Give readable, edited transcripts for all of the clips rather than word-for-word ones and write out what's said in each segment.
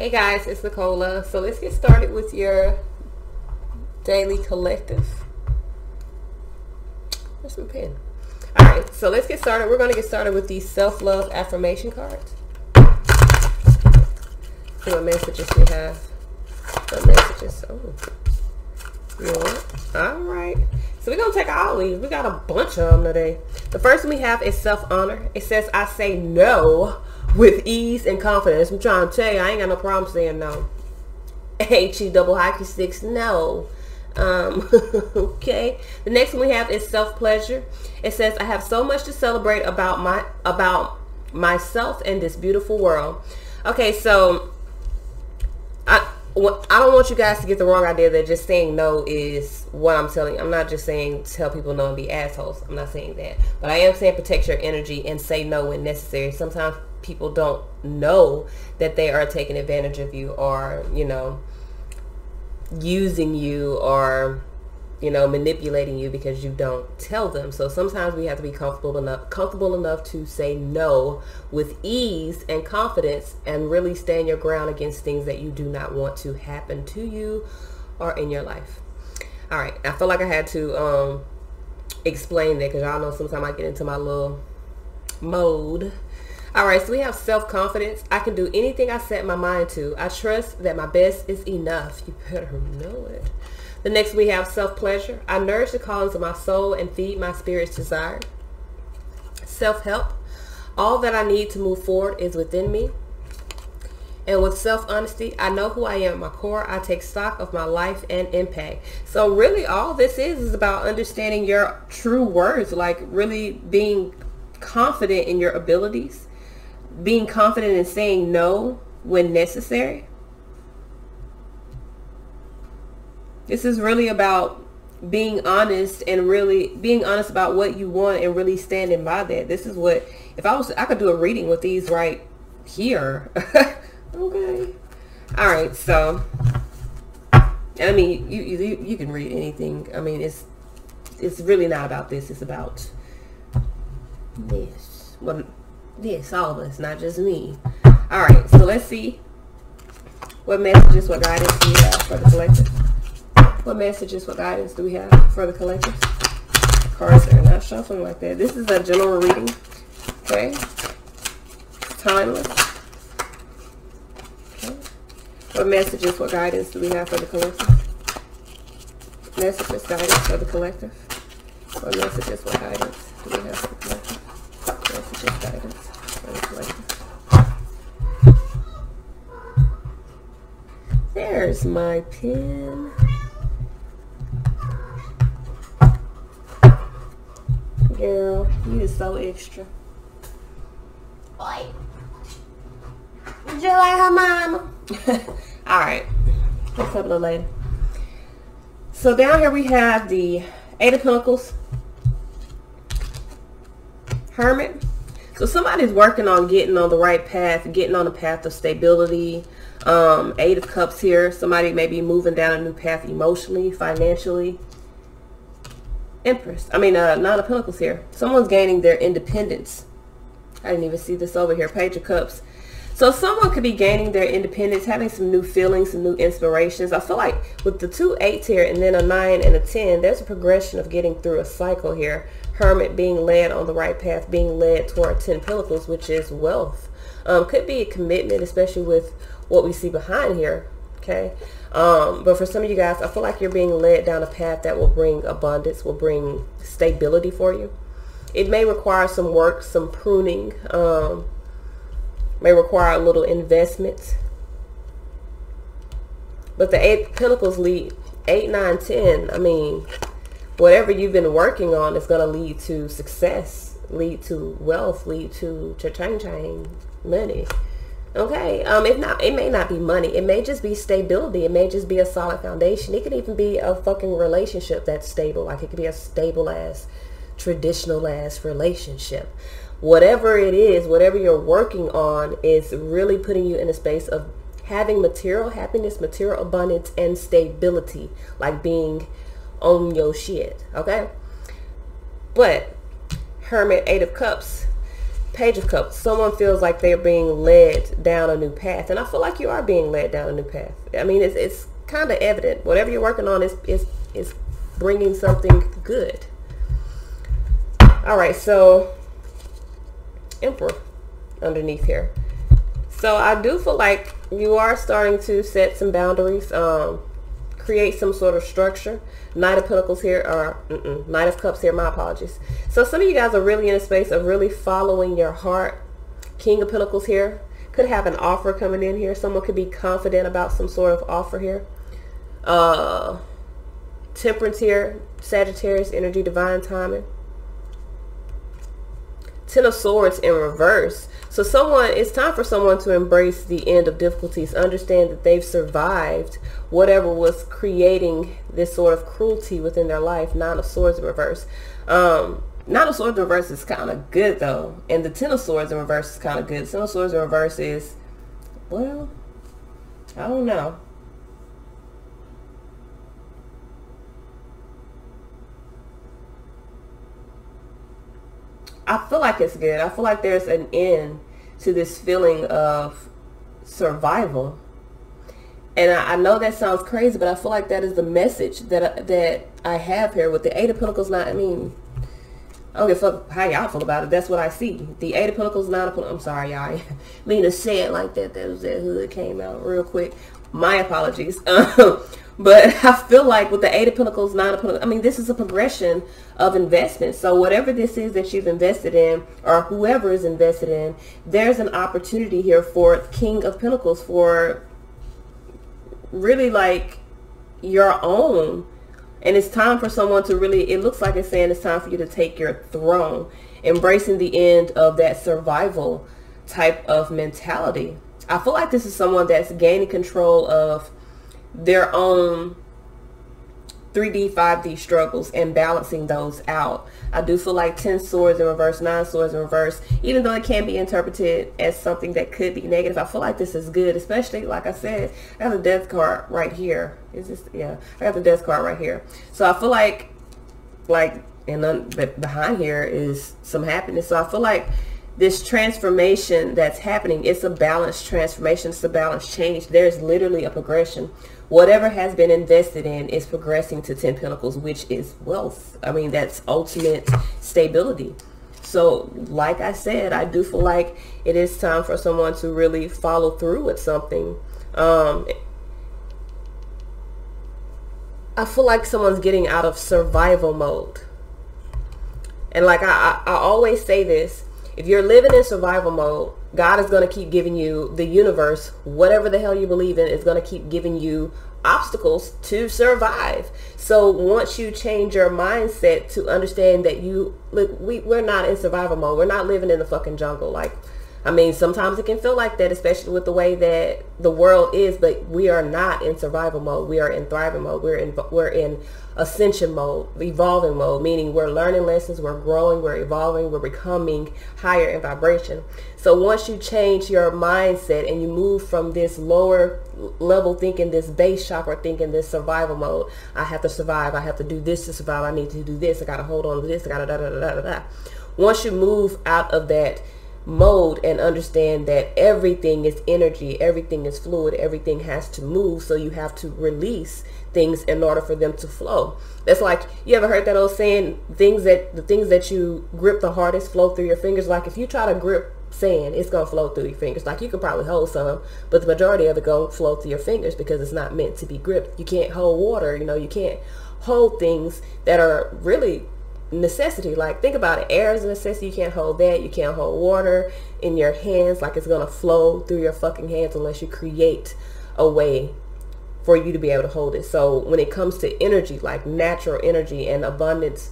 Hey guys, it's Neecola. So let's get started with your daily collective. Where's my pen? Alright, so let's get started. We're going to get started with these self-love affirmation cards. See what messages we have. What messages? Oh. You know what? Alright. So we're going to take all these. We got a bunch of them today. The first one we have is self-honor. It says, I say no with ease and confidence. I'm trying to tell you, I ain't got no problem saying no. H-E double hockey sticks, no. Okay. The next one we have is self-pleasure. It says, I have so much to celebrate about myself and this beautiful world. Okay, so I don't want you guys to get the wrong idea that just saying no is what I'm telling you. I'm not just saying tell people no and be assholes. I'm not saying that. But I am saying protect your energy and say no when necessary. Sometimes people don't know that they are taking advantage of you, or, you know, using you, or, you know, manipulating you because you don't tell them. So sometimes we have to be comfortable enough to say no with ease and confidence and really stand your ground against things that you do not want to happen to you or in your life. All right, I feel like I had to explain that because y'all know sometimes I get into my little mode. All right, so we have self-confidence. I can do anything I set my mind to. I trust that my best is enough. You better know it. The next we have self-pleasure. I nourish the callings of my soul and feed my spirit's desire. Self-help. All that I need to move forward is within me. And with self-honesty, I know who I am at my core. I take stock of my life and impact. So really all this is about understanding your true words, like really being confident in your abilities, being confident in saying no when necessary. This is really about being honest and really being honest about what you want and really standing by that. This is what, if I could do a reading with these right here. Okay. All right. So, I mean, you can read anything. I mean, it's really not about this. It's about this. Well, this, all of us, not just me. All right. So let's see what messages, what guidance do we have for the collective. What messages, what guidance do we have for the collective? Cards are not shuffling like that. This is a general reading. Okay. Timeless. Okay. What messages, what guidance do we have for the collective? Messages, guidance for the collective. What messages, what guidance do we have for the collective? Messages, guidance for the collective. There's my pen. Girl, you is so extra. Oi. Just like her mama. Alright. Let's have a little later. So down here we have the Eight of Pentacles. Hermit. So somebody's working on getting on the right path, getting on the path of stability. Eight of Cups here. Somebody may be moving down a new path emotionally, financially. Empress. I mean, Nine of Pentacles here. Someone's gaining their independence. I didn't even see this over here. Page of Cups. So someone could be gaining their independence, having some new feelings, some new inspirations. I feel like with the 2 8s here and then a 9 and a 10, there's a progression of getting through a cycle here. Hermit being led on the right path, being led toward 10 Pentacles, which is wealth. Could be a commitment, especially with what we see behind here. Okay. But for some of you guys, I feel like you're being led down a path that will bring abundance, will bring stability for you. It may require some work, some pruning, may require a little investment. But the 8 Pentacles lead 8, 9, 10. I mean, whatever you've been working on is going to lead to success, lead to wealth, lead to cha-ching, money. Okay, it may not be money. It may just be stability. It may just be a solid foundation. It could even be a fucking relationship that's stable. Like it could be a stable ass, traditional ass relationship. Whatever it is, whatever you're working on is really putting you in a space of having material happiness, material abundance, and stability. Like being on your shit. Okay, but Hermit, 8 of Cups. Page of Cups. Someone feels like they're being led down a new path, and I feel like you are being led down a new path. I mean, it's kind of evident. Whatever you're working on is bringing something good. All right, so Emperor underneath here. So I do feel like you are starting to set some boundaries, create some sort of structure. Knight of Pentacles here, or Knight of Cups here, my apologies. So some of you guys are really in a space of really following your heart. King of Pentacles here. Could have an offer coming in here. Someone could be confident about some sort of offer here. Temperance here. Sagittarius energy, divine timing. Ten of Swords in reverse. So it's time for someone to embrace the end of difficulties, understand that they've survived whatever was creating this sort of cruelty within their life. Nine of Swords in reverse. Nine of Swords in reverse is kind of good though. And the Ten of Swords in reverse is kind of good. Ten of Swords in reverse is, well, I don't know. I feel like it's good. I feel like there's an end to this feeling of survival. And I know that sounds crazy, but I feel like that is the message that I have here with the Eight of Pentacles. I mean, I don't give a fuck how y'all feel about it. That's what I see. The Eight of Pentacles, Nine of Pentacles. I'm sorry, y'all. Lena said like that. That hood came out real quick. My apologies. But I feel like with the Eight of Pentacles, Nine of Pentacles, I mean, this is a progression of investment. So whatever this is that you've invested in, or whoever is invested in, there's an opportunity here for King of Pentacles, for really like your own. And it's time for someone to really, it looks like it's saying it's time for you to take your throne, embracing the end of that survival type of mentality. I feel like this is someone that's gaining control of their own 3D, 5D struggles and balancing those out. I do feel like 10 swords in reverse, 9 swords in reverse, even though it can be interpreted as something that could be negative, I feel like this is good, especially, like I said, I have the death card right here. Is this, yeah, I got the death card right here. So I feel like, and then behind here is some happiness. So I feel like this transformation that's happening, it's a balanced transformation, it's a balanced change. There's literally a progression. Whatever has been invested in is progressing to 10 Pentacles, which is wealth. I mean, that's ultimate stability. So like I said, I do feel like it is time for someone to really follow through with something. I feel like someone's getting out of survival mode. And like I always say this, if you're living in survival mode, God is going to keep giving you, the universe, whatever the hell you believe in, is going to keep giving you obstacles to survive. So once you change your mindset to understand that we're not in survival mode. We're not living in the fucking jungle. Like, I mean, sometimes it can feel like that, especially with the way that the world is, but we are not in survival mode. We are in thriving mode. We're in ascension mode, evolving mode, meaning we're learning lessons, we're growing, we're evolving, we're becoming higher in vibration. So once you change your mindset and you move from this lower level thinking, this base chakra thinking, this survival mode, I have to survive, I have to do this to survive, I need to do this, I gotta hold on to this, I gotta da da da da da. Once you move out of that mode and understand that everything is energy, everything is fluid, everything has to move, so you have to release things in order for them to flow. That's like, you ever heard that old saying, the things that you grip the hardest flow through your fingers? Like, if you try to grip sand, it's gonna flow through your fingers. Like, you can probably hold some, but the majority of it gonna flow through your fingers because it's not meant to be gripped. You can't hold water, you can't hold things that are really necessity. Like, think about it, air is a necessity. You can't hold that. You can't hold water in your hands. Like, it's gonna flow through your fucking hands unless you create a way for you to be able to hold it. So when it comes to energy, like natural energy and abundance,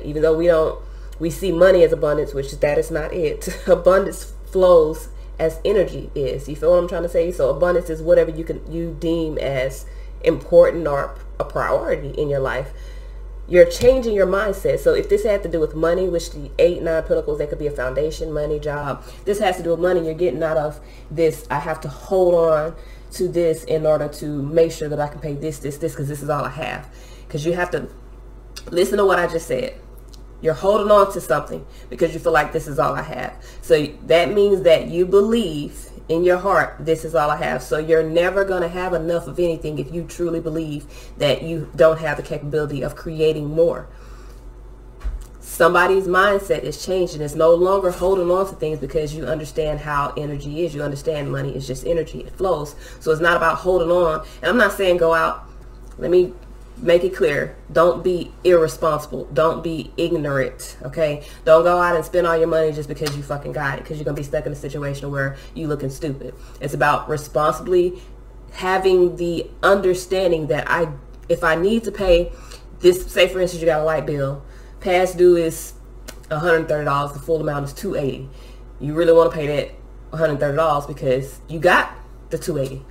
even though we see money as abundance, which that is not it. Abundance flows as energy is. You feel what I'm trying to say? So abundance is whatever you deem as important or a priority in your life. You're changing your mindset. So if this had to do with money, which the 8, 9 Pentacles, that could be a foundation, money, job. This has to do with money. You're getting out of this, I have to hold on to this in order to make sure that I can pay this, because this is all I have. Because you have to listen to what I just said. You're holding on to something because you feel like this is all I have. So that means that you believe in your heart, this is all I have. So you're never going to have enough of anything if you truly believe that you don't have the capability of creating more. Somebody's mindset is changing. It's no longer holding on to things because you understand how energy is. You understand money is just energy. It flows. So it's not about holding on. And I'm not saying go out. Let me make it clear. Don't be irresponsible. Don't be ignorant. Okay? Don't go out and spend all your money just because you fucking got it, because you're going to be stuck in a situation where you looking stupid. It's about responsibly having the understanding that if I need to pay this, say for instance you got a light bill, past due is $130, the full amount is $280. You really want to pay that $130 because you got the $280.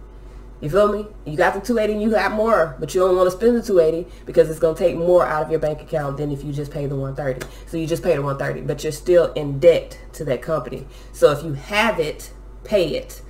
You feel me? You got the $280 and you got more, but you don't want to spend the $280 because it's going to take more out of your bank account than if you just pay the $130. So you just pay the $130, but you're still in debt to that company. So if you have it, pay it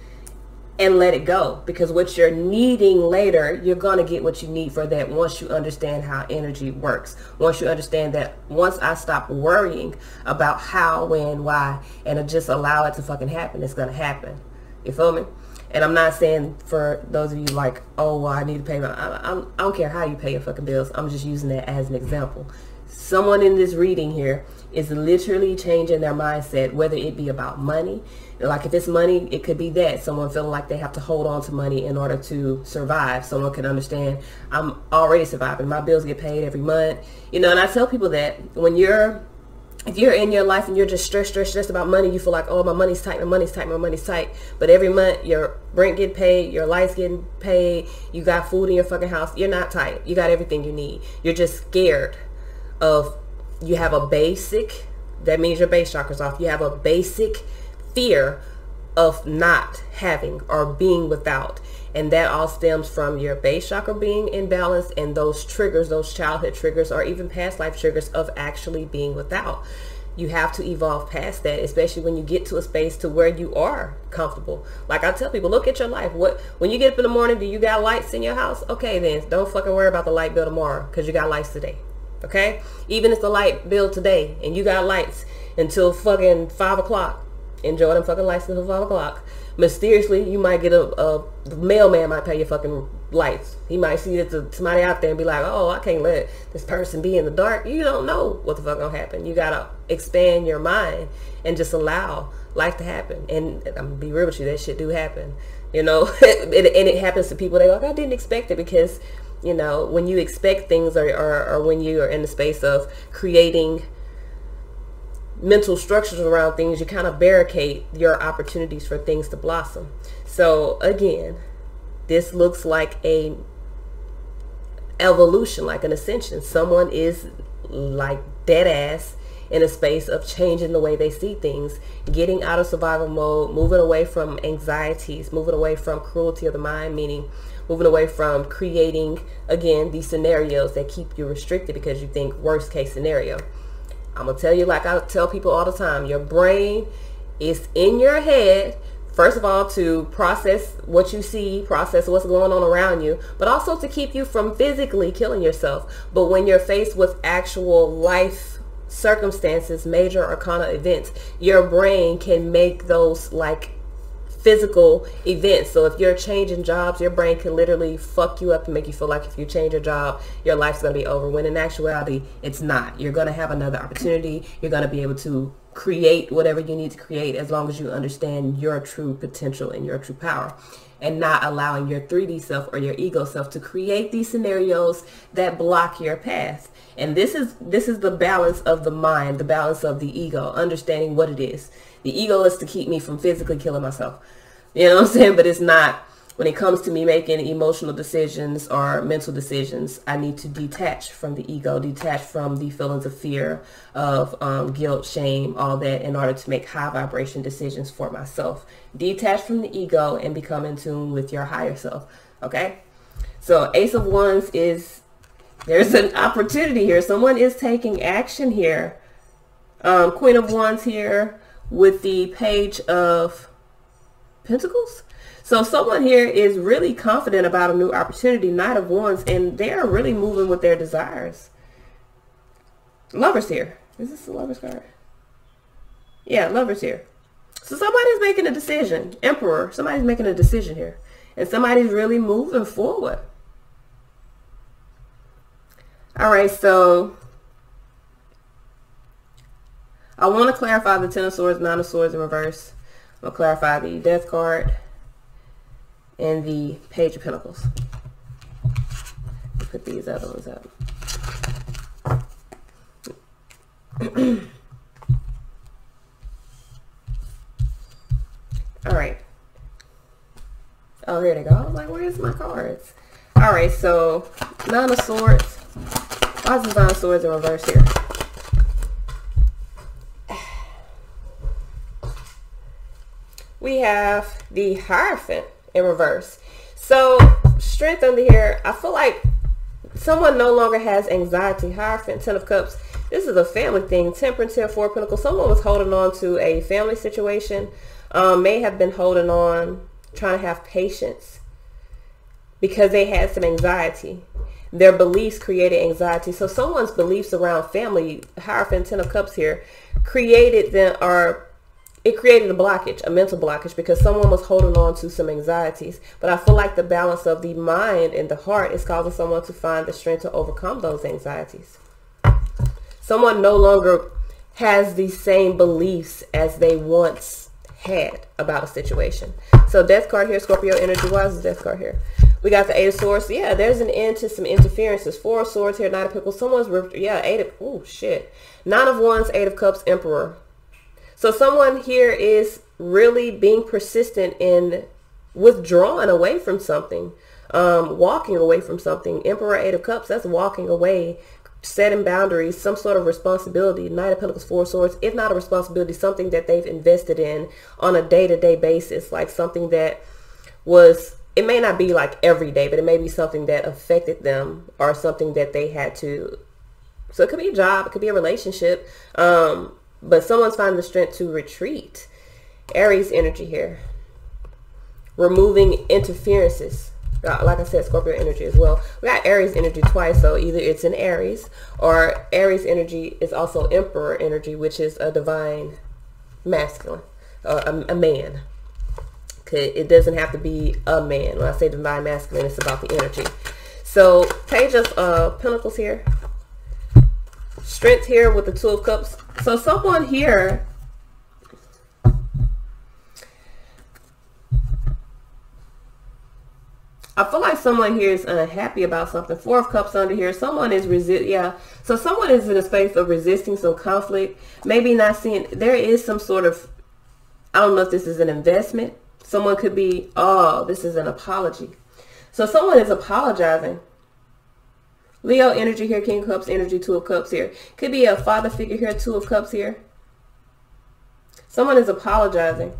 and let it go, because what you're needing later, you're going to get what you need for that once you understand how energy works. Once you understand that once I stop worrying about how, when, why, and just allow it to fucking happen, it's going to happen. You feel me? And I'm not saying for those of you like, oh, well, I need to pay my, I don't care how you pay your fucking bills. I'm just using that as an example. Someone in this reading here is literally changing their mindset, whether it be about money. Like if it's money, it could be that someone feeling like they have to hold on to money in order to survive. Someone can understand, I'm already surviving. My bills get paid every month. You know, and I tell people that if you're in your life and you're just stressed about money, you feel like, oh, my money's tight, my money's tight, my money's tight. But every month your rent get paid, your lights getting paid, you got food in your fucking house. You're not tight. You got everything you need. You're just scared of, you have a basic, that means your base chakra's off. You have a basic fear of not having or being without. And that all stems from your base chakra being imbalanced and those triggers, those childhood triggers or even past life triggers of actually being without. You have to evolve past that, especially when you get to a space to where you are comfortable. Like I tell people, look at your life. When you get up in the morning, do you got lights in your house? Okay, then don't fucking worry about the light bill tomorrow because you got lights today. Okay? Even if the light bill today and you got lights until fucking 5 o'clock, enjoy them fucking lights until 5 o'clock. Mysteriously, you might get the mailman might pay your fucking lights. He might see that somebody out there and be like, oh, I can't let this person be in the dark. You don't know what the fuck gonna happen. You gotta expand your mind and just allow life to happen. And I'm gonna be real with you, that shit do happen. You know, and it happens to people. They're like, I didn't expect it, because, you know, when you expect things or when you are in the space of creating mental structures around things, you kind of barricade your opportunities for things to blossom. So again, this looks like a evolution, like an ascension. Someone is like dead ass in a space of changing the way they see things, getting out of survival mode, moving away from anxieties, moving away from cruelty of the mind, meaning moving away from creating, again, these scenarios that keep you restricted because you think worst case scenario. I'm going to tell you, like I tell people all the time, your brain is in your head, first of all, to process what you see, process what's going on around you, but also to keep you from physically killing yourself. But when you're faced with actual life circumstances, major arcana events, your brain can make those like physical events. So if you're changing jobs, your brain can literally fuck you up and make you feel like if you change your job, your life's going to be over, when in actuality, it's not. You're going to have another opportunity. You're going to be able to create whatever you need to create as long as you understand your true potential and your true power, and not allowing your 3D self or your ego self to create these scenarios that block your path. And this is the balance of the mind, the balance of the ego, understanding what it is. The ego is to keep me from physically killing myself. You know what I'm saying? But it's not, when it comes to me making emotional decisions or mental decisions, I need to detach from the ego, detach from the feelings of fear, of guilt, shame, all that, in order to make high vibration decisions for myself. Detach from the ego and become in tune with your higher self. Okay? So Ace of Wands is, there's an opportunity here. Someone is taking action here. Queen of Wands here with the Page of Pentacles. So someone here is really confident about a new opportunity. Knight of Wands, and they are really moving with their desires. Lovers here. Is this the Lover's card? Yeah, Lover's here. So somebody's making a decision. Emperor. Somebody's making a decision here. And somebody's really moving forward. All right, so I want to clarify the Ten of Swords, Nine of Swords in reverse. I'm going to clarify the Death card and the Page of Pentacles. Put these other ones up. All right. Oh, here they go. I was like, where's my cards? All right, so Nine of Swords. Why is the Nine of Swords in reverse here? We have the Hierophant in reverse. So strength under here, I feel like someone no longer has anxiety. Hierophant, Ten of Cups. This is a family thing. Temperance here, Four of Pentacles. Someone was holding on to a family situation. May have been holding on, trying to have patience because they had some anxiety. Their beliefs created anxiety. So someone's beliefs around family, Hierophant, Ten of Cups here, created them, or it created a blockage, a mental blockage, because someone was holding on to some anxieties. But I feel like the balance of the mind and the heart is causing someone to find the strength to overcome those anxieties. Someone no longer has the same beliefs as they once had about a situation. So Death card here, Scorpio energy. Why is the Death card here? We got the Eight of Swords. Yeah, there's an end to some interferences. Four of Swords here, Nine of Pentacles. Someone's, yeah, Eight of, oh shit. Nine of Wands, Eight of Cups, Emperor. So someone here is really being persistent in withdrawing away from something, walking away from something. Emperor, Eight of Cups, that's walking away, setting boundaries, some sort of responsibility. Nine of Pentacles, Four of Swords, if not a responsibility, something that they've invested in on a day-to-day basis, like something that was, it may not be like every day, but it may be something that affected them or something that they had to, so it could be a job, it could be a relationship, but someone's finding the strength to retreat. Aries energy here. Removing interferences. Like I said, Scorpio energy as well. We got Aries energy twice, so either it's in Aries, or Aries energy is also Emperor energy, which is a divine masculine, a man. It doesn't have to be a man. When I say divine masculine, it's about the energy. So Page of Pentacles here. Strength here with the Two of Cups. So someone here, I feel like someone here is unhappy about something. Four of Cups under here. Someone is so someone is in a space of resisting some conflict. Maybe not seeing, there is some sort of, I don't know if this is an investment. Someone could be, oh, this is an apology. So someone is apologizing. Leo energy here, King of Cups energy, Two of Cups here. Could be a father figure here, Two of Cups here. Someone is apologizing,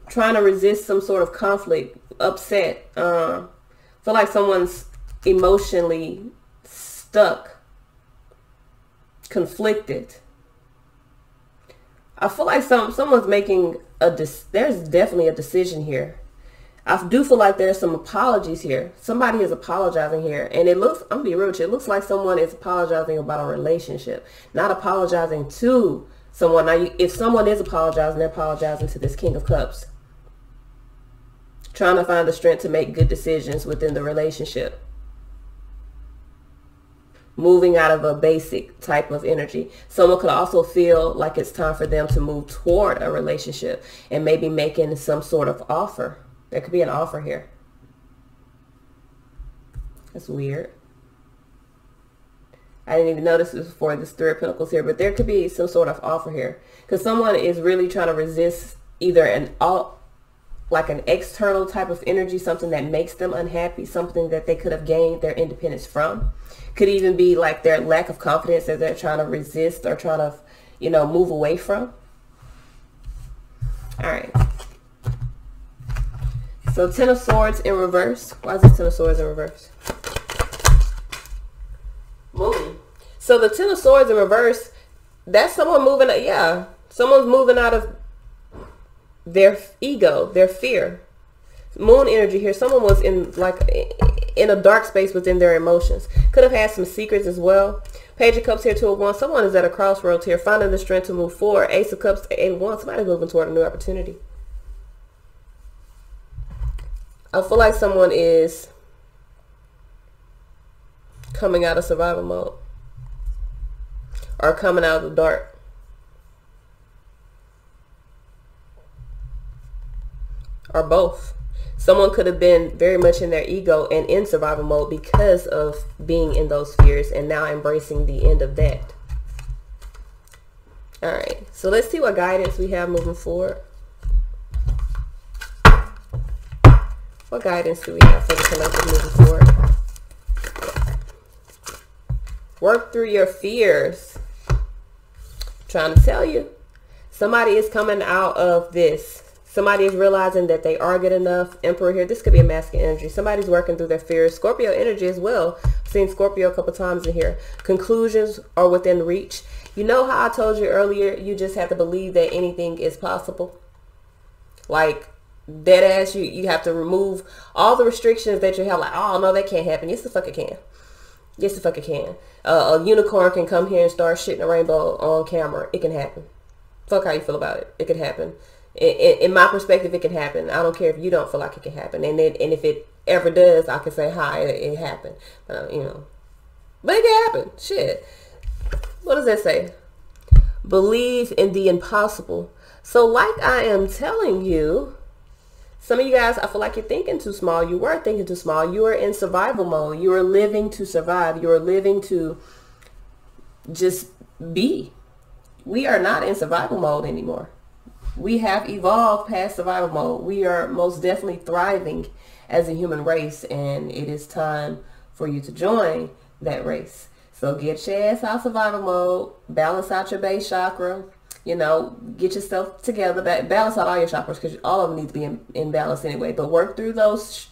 trying to resist some sort of conflict, upset. Feel like someone's emotionally stuck, conflicted. I feel like someone's making there's definitely a decision here. I do feel like there's some apologies here. Somebody is apologizing here. And it looks, I'm going to be real with you, it looks like someone is apologizing about a relationship, not apologizing to someone. Now, if someone is apologizing, they're apologizing to this King of Cups. Trying to find the strength to make good decisions within the relationship. Moving out of a basic type of energy. Someone could also feel like it's time for them to move toward a relationship and maybe making some sort of offer. There could be an offer here. That's weird. I didn't even notice this before, this Three of Pentacles here, but there could be some sort of offer here. Because someone is really trying to resist either like an external type of energy, something that makes them unhappy, something that they could have gained their independence from. Could even be like their lack of confidence that they're trying to resist or trying to, move away from. All right. So Ten of Swords in reverse. Why is this Ten of Swords in reverse? Moon. So the Ten of Swords in reverse, that's someone moving, someone's moving out of their ego, their fear. Moon energy here. Someone was in like in a dark space within their emotions. Could have had some secrets as well. Page of Cups here, 2 of Wands. Someone is at a crossroads here, finding the strength to move forward. Ace of Cups, 8 of Wands. Somebody's moving toward a new opportunity. I feel like someone is coming out of survival mode or coming out of the dark. Or both. Someone could have been very much in their ego and in survival mode because of being in those fears and now embracing the end of that. All right, so let's see what guidance we have moving forward. What guidance do we have for the collective moving forward? Work through your fears. I'm trying to tell you, somebody is coming out of this. Somebody is realizing that they are good enough. Emperor here. This could be a masculine energy. Somebody's working through their fears. Scorpio energy as well. I've seen Scorpio a couple times in here. Conclusions are within reach. You know how I told you earlier, you just have to believe that anything is possible? Like, dead ass, you have to remove all the restrictions that you have. Like, oh, no, that can't happen. Yes, the fuck it can. Yes, the fuck it can. A unicorn can come here and start shitting a rainbow on camera. It can happen. Fuck how you feel about it. It could happen. In my perspective, it can happen. I don't care if you don't feel like it can happen. And if it ever does, I can say, hi, it happened. You know. But it can happen. Shit. What does that say? Believe in the impossible. So like I am telling you, some of you guys, I feel like you're thinking too small. You were thinking too small. You are in survival mode. You are living to survive. You are living to just be. We are not in survival mode anymore. We have evolved past survival mode. We are most definitely thriving as a human race, and it is time for you to join that race. So get your ass out of survival mode, balance out your base chakra, you know, get yourself together, balance out all your chakras because all of them need to be in balance anyway, but work through those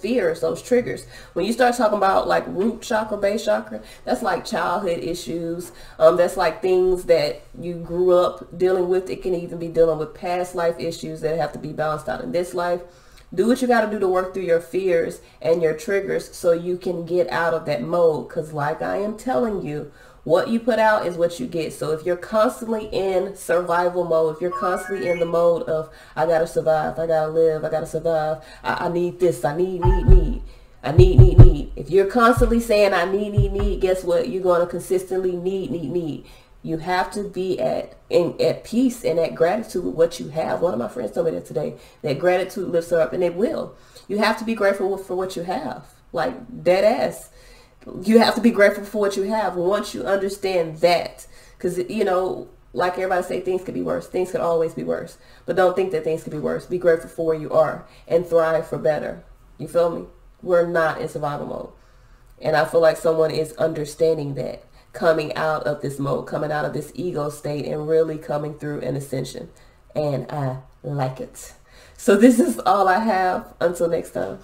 fears, those triggers. When you start talking about like root chakra, base chakra, that's like childhood issues. That's like things that you grew up dealing with. It can even be dealing with past life issues that have to be balanced out in this life. Do what you got to do to work through your fears and your triggers so you can get out of that mode. Because like I am telling you, what you put out is what you get. So if you're constantly in survival mode, if you're constantly in the mode of, I got to survive, I got to live, I got to survive, I need this, I need. If you're constantly saying, I need, guess what? You're going to consistently need. You have to be at peace and at gratitude with what you have. One of my friends told me that today, that gratitude lifts her up, and it will. You have to be grateful for what you have. Like, dead ass. You have to be grateful for what you have once you understand that. Because, you know, like everybody say, things could be worse. Things could always be worse. But don't think that things could be worse. Be grateful for where you are and thrive for better. You feel me? We're not in survival mode. And I feel like someone is understanding that, coming out of this mode, coming out of this ego state and really coming through an ascension. And I like it. So this is all I have. Until next time.